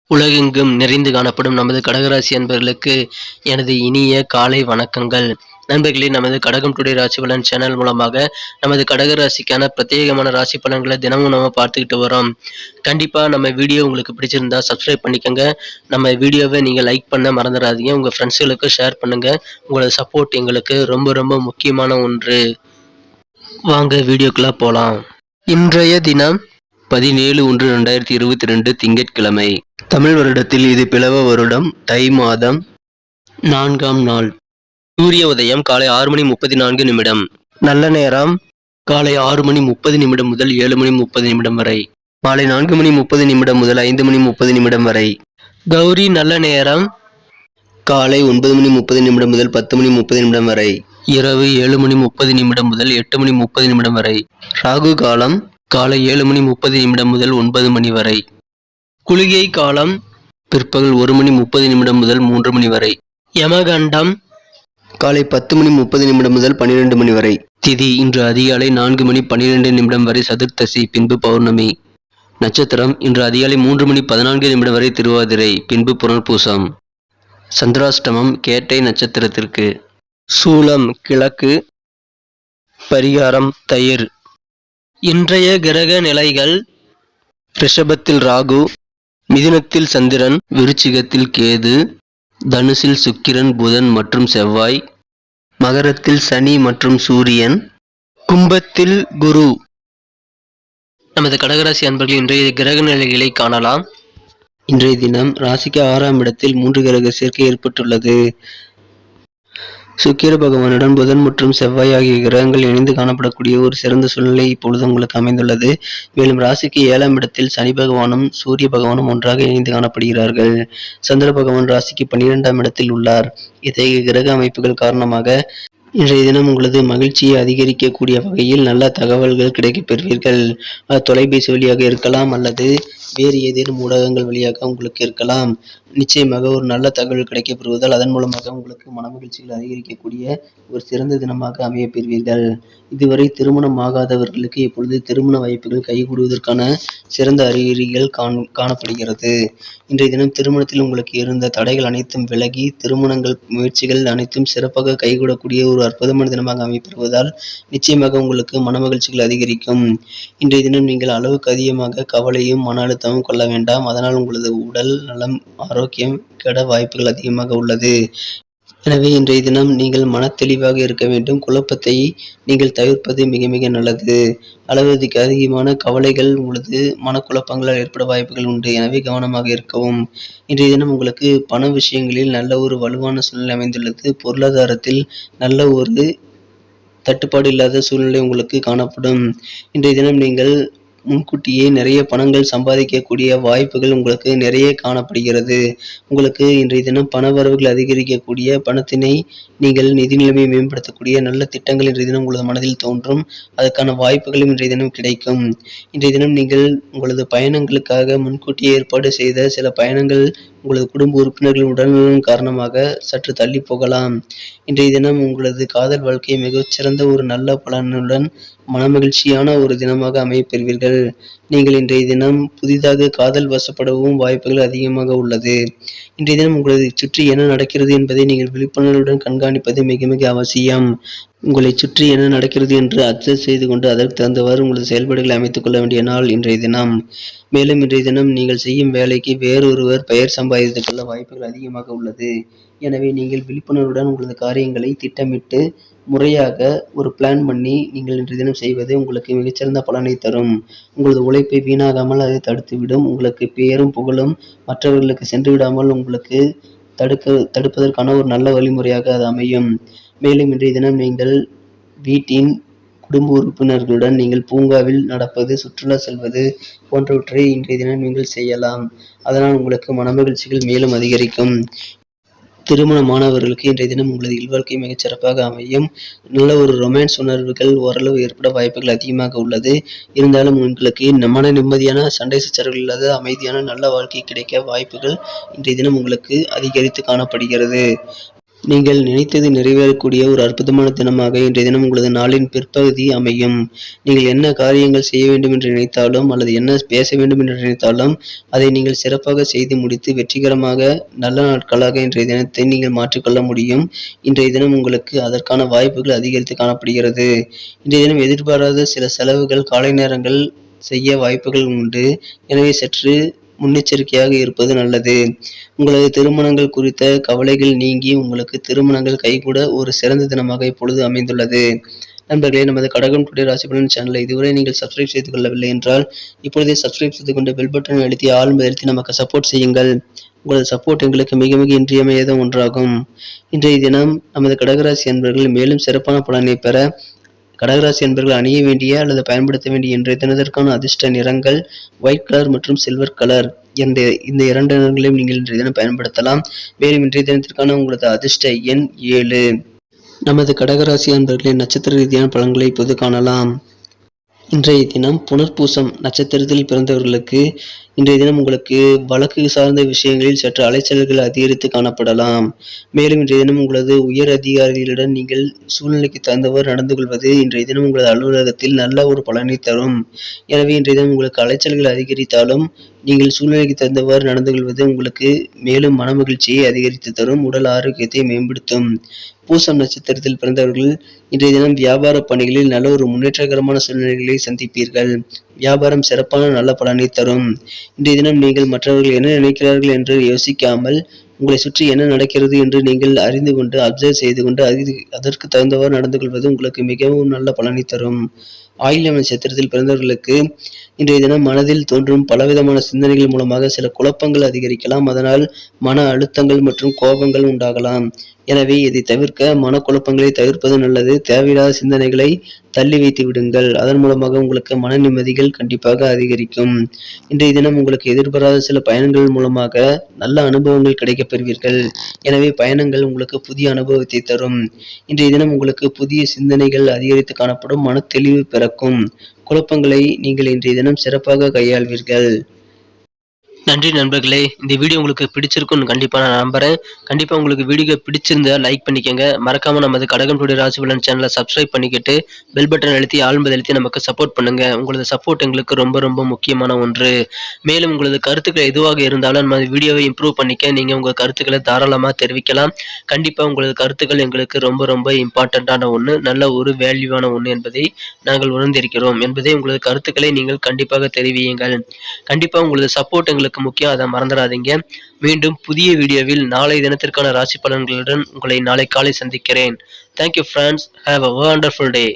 உலகெங்கும் நிறைந்து காணப்படும் நமது கடகராசி அன்பர்களுக்கு எனது இனிய காலை வணக்கங்கள். நண்பர்களே, நமது கடகம் டுடே ராசி பலன் சேனல் மூலமாக நமது கடகராசிக்கான பிரத்யேகமான ராசி பலன்களை தினமும் நம்ம பார்த்துக்கிட்டு வரோம். கண்டிப்பா நம்ம வீடியோ உங்களுக்கு பிடிச்சிருந்தா சப்ஸ்கிரைப் பண்ணிக்கோங்க. நம்ம வீடியோவை நீங்க லைக் பண்ண மறந்துடாதீங்க. உங்க ஃப்ரெண்ட்ஸ்களுக்கு ஷேர் பண்ணுங்க. உங்களோட சப்போர்ட் எங்களுக்கு ரொம்ப ரொம்ப முக்கியமான ஒன்று. வாங்க வீடியோக்குள்ள போலாம். இன்றைய தினம் 17/1/2022 திங்கட்கிழமை. தமிழ் வருடத்தில் இது பிளவ வருடம், தை மாதம் 4ஆம் நாள். சூரிய உதயம் காலை 6:34. நல்ல நேரம் காலை 6:30 முதல் 7:30 வரை. மாலை 4:30 முதல் 5:30 வரை. கௌரி நல்ல நேரம் காலை 9:30 முதல் 10:30 வரை. இரவு 7:30 முதல் 8:30 வரை. ராகு காலம் காலை 7:30 முதல் 9 மணி வரை. குளிகை காலம் பிற்பகல் 1:30 முதல் 3 மணி வரை. யமகண்டம் காலை 10:30 முதல் 12 மணி வரை. திதி இன்று அதிகாலை 4:12 வரை சதுர்த்தசி, பின்பு பௌர்ணமி. நட்சத்திரம் இன்று அதிகாலை 3:14 வரை திருவாதிரை, பின்பு புனர்பூசம். சந்திராஷ்டமம் கேட்டை நட்சத்திரத்திற்கு. சூலம் கிழக்கு. பரிகாரம் தயிர். இன்றைய கிரக நிலைகள்: ரிஷபத்தில் ராகு, மிதுனத்தில் சந்திரன், விருச்சிகத்தில் கேது, தனுசில் சுக்கிரன், புதன் மற்றும் செவ்வாய், மகரத்தில் சனி மற்றும் சூரியன், கும்பத்தில் குரு. நமது கடகராசி அன்பர்கள் இன்றைய கிரக நிலைகளை காணலாம். இன்றைய தினம் ராசிக்கு 6ஆம் இடத்தில் 3 கிரக சேர்க்கை ஏற்பட்டுள்ளது. சுக்கிர பகவானுடன் புதன் மற்றும் செவ்வாய் ஆகிய கிரகங்கள் இணைந்து காணப்படக்கூடிய ஒரு சிறந்த சூழ்நிலை இப்பொழுது உங்களுக்கு அமைந்துள்ளது. மேலும் ராசிக்கு 7ஆம் இடத்தில் சனி பகவானும் சூரிய பகவானும் ஒன்றாக இணைந்து காணப்படுகிறார்கள். சந்திர பகவான் ராசிக்கு 12ஆம் இடத்தில் உள்ளார். இத்தகைய கிரக அமைப்புகள் காரணமாக இன்றைய தினம் உங்களது மகிழ்ச்சியை அதிகரிக்கக்கூடிய வகையில் நல்ல தகவல்கள் கிடைக்கப் பெறுவீர்கள். அது தொலைபேசி வழியாக இருக்கலாம் அல்லது வேறு ஏதேனும் ஊடகங்கள் வழியாக உங்களுக்கு இருக்கலாம். நிச்சயமாக ஒரு நல்ல தகவல் கிடைக்கப்பெறுவதால் அதன் மூலமாக உங்களுக்கு மனமகிழ்ச்சிகள் அதிகரிக்கக்கூடிய ஒரு சிறந்த தினமாக அமையப் பெறுவீர்கள். இதுவரை திருமணம் ஆகாதவர்களுக்கு இப்பொழுது திருமண வாய்ப்புகள் கைகூடுவதற்கான சிறந்த அறிகுறிகள் காணப்படுகிறது. இன்றைய தினம் திருமணத்தில் உங்களுக்கு இருந்த தடைகள் அனைத்தும் விலகி திருமணங்கள் முயற்சிகள் அனைத்தும் சிறப்பாக கைகூடக்கூடிய ஒரு அற்புதமான தினமாக அமைப்பெறுவதால் நிச்சயமாக உங்களுக்கு மனமகிழ்ச்சிகள் அதிகரிக்கும். இன்றைய தினம் நீங்கள் அளவுக்கு அதிகமாக கவலையும் மன அழுத்தமும் கொள்ள வேண்டாம். அதனால் உங்களது உடல் நலம் ஆரோக்கியம் கெட வாய்ப்புகள் அதிகமாக உள்ளது. எனவே இன்றைய தினம் நீங்கள் மன தெளிவாக இருக்க வேண்டும். குழப்பத்தை நீங்கள் தவிர்ப்பது மிக மிக நல்லது. அளவுக்கு அதிகமான கவலைகள் உங்களது மனக்குழப்பங்களால் ஏற்பட வாய்ப்புகள் உண்டு. எனவே கவனமாக இருக்கவும். இன்றைய தினம் உங்களுக்கு பண விஷயங்களில் நல்ல ஒரு வலுவான சூழ்நிலை அமைந்துள்ளது. பொருளாதாரத்தில் நல்ல ஒரு தட்டுப்பாடு இல்லாத சூழ்நிலை உங்களுக்கு காணப்படும். இன்றைய தினம் நீங்கள் முன்கூட்டியே நிறைய பணங்கள் சம்பாதிக்கக்கூடிய வாய்ப்புகள் உங்களுக்கு நிறைய காணப்படுகிறது. உங்களுக்கு இன்றைய தினம் பண வரவுகள் அதிகரிக்கக்கூடிய பணத்தினை நீங்கள் நிதி நிலைமையை மேம்படுத்தக்கூடிய நல்ல திட்டங்கள் இன்றைய தினம் உங்களது மனதில் தோன்றும். அதற்கான வாய்ப்புகளும் இன்றைய தினம் கிடைக்கும். இன்றைய தினம் நீங்கள் உங்களது பயணங்களுக்காக முன்கூட்டியே ஏற்பாடு செய்த சில பயணங்கள் உங்களது குடும்ப உறுப்பினர்களின் உடல்நலம் காரணமாக சற்று தள்ளி போகலாம். இன்றைய தினம் உங்களது காதல் வாழ்க்கை மிகச்சிறந்த ஒரு நல்ல பலனுடன் மனமகிழ்ச்சியான ஒரு தினமாக அமையப் பெறுவீர்கள். நீங்கள் இன்றைய தினம் புதிதாக காதல் வசப்படவும் வாய்ப்புகள் அதிகமாக உள்ளது. இன்றைய தினம் உங்களை சுற்றி என்ன நடக்கிறது என்பதை நீங்கள் விழிப்புணர்வுடன் கண்காணிப்பது மிக மிக அவசியம். உங்களை சுற்றி என்ன நடக்கிறது என்று அப்சர்வ் செய்து கொண்டு அதற்கு தகுந்தவாறு உங்களது செயல்பாடுகளை அமைத்துக் கொள்ள வேண்டிய நாள் இன்றைய தினம். மேலும் இன்றைய தினம் நீங்கள் செய்யும் வேலைக்கு வேறொருவர் பெயர் சம்பாதித்துக் கொள்ள வாய்ப்புகள் அதிகமாக உள்ளது. எனவே நீங்கள் விழிப்புணர்வுடன் உங்களது காரியங்களை திட்டமிட்டு முறையாக ஒரு பிளான் பண்ணி நீங்கள் இன்றைய தினம் செய்வது உங்களுக்கு மிகச்சிறந்த பலனை தரும். உங்களது உழைப்பை வீணாகாமல் அதை தடுத்துவிடும். உங்களுக்கு பேரும் புகழும் மற்றவர்களுக்கு சென்று விடாமல் உங்களுக்கு தடுப்பதற்கான ஒரு நல்ல வழிமுறையாக அது அமையும். மேலும் இன்றைய தினம் நீங்கள் வீட்டின் குடும்ப உறுப்பினர்களுடன் நீங்கள் பூங்காவில் நடப்பது, சுற்றுலா செல்வது போன்றவற்றை இன்றைய தினம் நீங்கள் செய்யலாம். அதனால் உங்களுக்கு மனமகிழ்ச்சிகள் மேலும் அதிகரிக்கும். திருமணமானவர்களுக்கு இன்றைய தினம் உங்களது இல்வாழ்க்கை மிகச் சிறப்பாக அமையும். நல்ல ஒரு ரொமான்ஸ் உணர்வுகள் ஓரளவு ஏற்பட வாய்ப்புகள் அதிகமாக உள்ளது. இருந்தாலும் உங்களுக்கு மன நிம்மதியான சண்டை சச்சரவுகள் இல்லாத அமைதியான நல்ல வாழ்க்கை கிடைக்க வாய்ப்புகள் இன்றைய தினம் உங்களுக்கு அதிகரித்து காணப்படுகிறது. நீங்கள் நினைத்தது நிறைவேறக்கூடிய ஒரு அற்புதமான தினமாக இன்றைய தினம் உங்களது நாளின் பிற்பகுதி அமையும். நீங்கள் என்ன காரியங்கள் செய்ய வேண்டும் என்று நினைத்தாலும் அல்லது என்ன பேச வேண்டும் என்று நினைத்தாலும் அதை நீங்கள் சிறப்பாக செய்து முடித்து வெற்றிகரமாக நல்ல நாட்களாக இன்றைய தினத்தை நீங்கள் மாற்றிக்கொள்ள முடியும். இன்றைய தினம் உங்களுக்கு அதற்கான வாய்ப்புகள் அதிகரித்து காணப்படுகிறது. இன்றைய தினம் எதிர்பாராத சில செலவுகள் காலை நேரங்கள் செய்ய வாய்ப்புகள் உண்டு. எனவே சற்று முன்னெச்சரிக்கையாக இருப்பது நல்லது. உங்களது திருமணங்கள் குறித்த கவலைகள் நீங்கி உங்களுக்கு திருமணங்கள் கைகூட ஒரு சிறந்த தினமாக இப்பொழுது அமைந்துள்ளது. நண்பர்களே, நமது கடகம் டுடே ராசி பலன் சேனலை இதுவரை நீங்கள் சப்ஸ்கிரைப் செய்து கொள்ளவில்லை என்றால் இப்பொழுதே சப்ஸ்கிரைப் செய்து கொண்டு பெல் பட்டனை அழுத்தி ஆல் அழுத்தி நமக்கு சப்போர்ட் செய்யுங்கள். உங்களது சப்போர்ட் எங்களுக்கு மிக மிக இன்றியமையாத ஒன்றாகும். இன்றைய தினம் நமது கடகராசி அன்பர்கள் மேலும் சிறப்பான பலனை பெற கடகராசி அன்பர்கள் அணிய வேண்டிய அல்லது பயன்படுத்த வேண்டிய இன்றைய தினத்திற்கான அதிர்ஷ்ட நிறங்கள் ஒயிட் கலர் மற்றும் சில்வர் கலர். இந்த இரண்டு நிறங்களையும் நீங்கள் இன்றைய தினம் பயன்படுத்தலாம். மேலும் இன்றைய தினத்திற்கான உங்களது அதிர்ஷ்ட எண் 7. நமது கடகராசி அன்பர்களின் நட்சத்திர ரீதியான பலன்களை இப்போது காணலாம். இன்றைய தினம் புனர்பூசம் நட்சத்திரத்தில் பிறந்தவர்களுக்கு இன்றைய தினம் உங்களுக்கு வழக்கு சார்ந்த விஷயங்களில் சற்று அலைச்சல்கள் அதிகரித்து காணப்படலாம். மேலும் இன்றைய தினம் உங்களது உயர் அதிகாரிகளுடன் நீங்கள் சூழ்நிலைக்கு தகுந்தவர் நடந்து கொள்வது இன்றைய தினம் உங்களது அலுவலகத்தில் நல்ல ஒரு பலனை தரும். எனவே இன்றைய தினம் உங்களுக்கு அலைச்சல்கள் அதிகரித்தாலும் நீங்கள் சூழ்நிலைக்கு தகுந்தவாறு நடந்து கொள்வது உங்களுக்கு மேலும் மன மகிழ்ச்சியை அதிகரித்து தரும், உடல் ஆரோக்கியத்தை மேம்படுத்தும். பூசம் நட்சத்திரத்தில் பிறந்தவர்கள் இன்றைய தினம் வியாபார பணிகளில் நல்ல ஒரு முன்னேற்றகரமான சூழ்நிலைகளை சந்திப்பீர்கள். வியாபாரம் சிறப்பான நல்ல பலனை தரும். இன்றைய தினம் நீங்கள் மற்றவர்கள் என்ன நினைக்கிறார்கள் என்று யோசிக்காமல் உங்களை சுற்றி என்ன நடக்கிறது என்று நீங்கள் அறிந்து கொண்டு அப்சர்வ் செய்து கொண்டு அதற்கு தகுந்தவாறு நடந்து கொள்வது உங்களுக்கு மிகவும் நல்ல பலனை தரும். ஆயில்யம் நட்சத்திரத்தில் பிறந்தவர்களுக்கு இன்றைய தினம் மனதில் தோன்றும் பலவிதமான சிந்தனைகள் மூலமாக சில குழப்பங்கள் அதிகரிக்கலாம். அதனால் மன அழுத்தங்கள் மற்றும் கோபங்கள் உண்டாகலாம். எனவே இதை தவிர்க்க மனக்குழப்பங்களை தவிர்ப்பது நல்லது. தேவையில்லாத சிந்தனைகளை தள்ளி வைத்து விடுங்கள். அதன் மூலமாக உங்களுக்கு மன நிம்மதிகள் கண்டிப்பாக அதிகரிக்கும். இன்றைய தினம் உங்களுக்கு எதிர்பாராத சில பயணங்கள் மூலமாக நல்ல அனுபவங்கள் கிடைக்கப் பெறுவீர்கள். எனவே பயணங்கள் உங்களுக்கு புதிய அனுபவத்தை தரும். இன்றைய தினம் உங்களுக்கு புதிய சிந்தனைகள் அதிகரித்து காணப்படும், மன தெளிவு பிறக்கும். குழப்பங்களை நீங்கள் இன்றைய தினம் சிறப்பாக கையாள்வீர்கள். நன்றி நண்பர்களே, இந்த வீடியோ உங்களுக்கு பிடிச்சிருக்கும்னு கண்டிப்பா நான் நம்புறேன். கண்டிப்பா உங்களுக்கு வீடியோ பிடிச்சிருந்தா லைக் பண்ணிக்கங்க. மறக்காம நமது கடகம் டுடே ராசி பலன் சேனலை சப்ஸ்கிரைப் பண்ணிக்கிட்டு பெல் பட்டன் அழுத்தி ஆல் அழுத்தி நமக்கு சப்போர்ட் பண்ணுங்க. உங்களது சப்போர்ட் எங்களுக்கு ரொம்ப ரொம்ப முக்கியமான ஒன்று. மேலும் உங்களது கருத்துக்கள் எதுவாக இருந்தாலும் நம்ம வீடியோவை இம்ப்ரூவ் பண்ணிக்க நீங்க உங்க கருத்துக்களை தாராளமா தெரிவிக்கலாம். கண்டிப்பா உங்களது கருத்துக்கள் எங்களுக்கு ரொம்ப ரொம்ப இம்பார்ட்டன்டான ஒன்று, நல்ல ஒரு வேல்யூவான ஒன்று என்பதை நாங்கள் உணர்ந்திருக்கிறோம் என்பதை உங்களது கருத்துக்களை நீங்கள் கண்டிப்பாக தெரிவியுங்கள். கண்டிப்பா உங்களது சப்போர்ட் எங்களுக்கு முக்கியம், அதை மறந்துடாதீங்க. மீண்டும் புதிய வீடியோவில் நாளை தினத்திற்கான ராசி பலன்களுடன் உங்களை நாளை காலை சந்திக்கிறேன். Thank you friends. Have a wonderful day.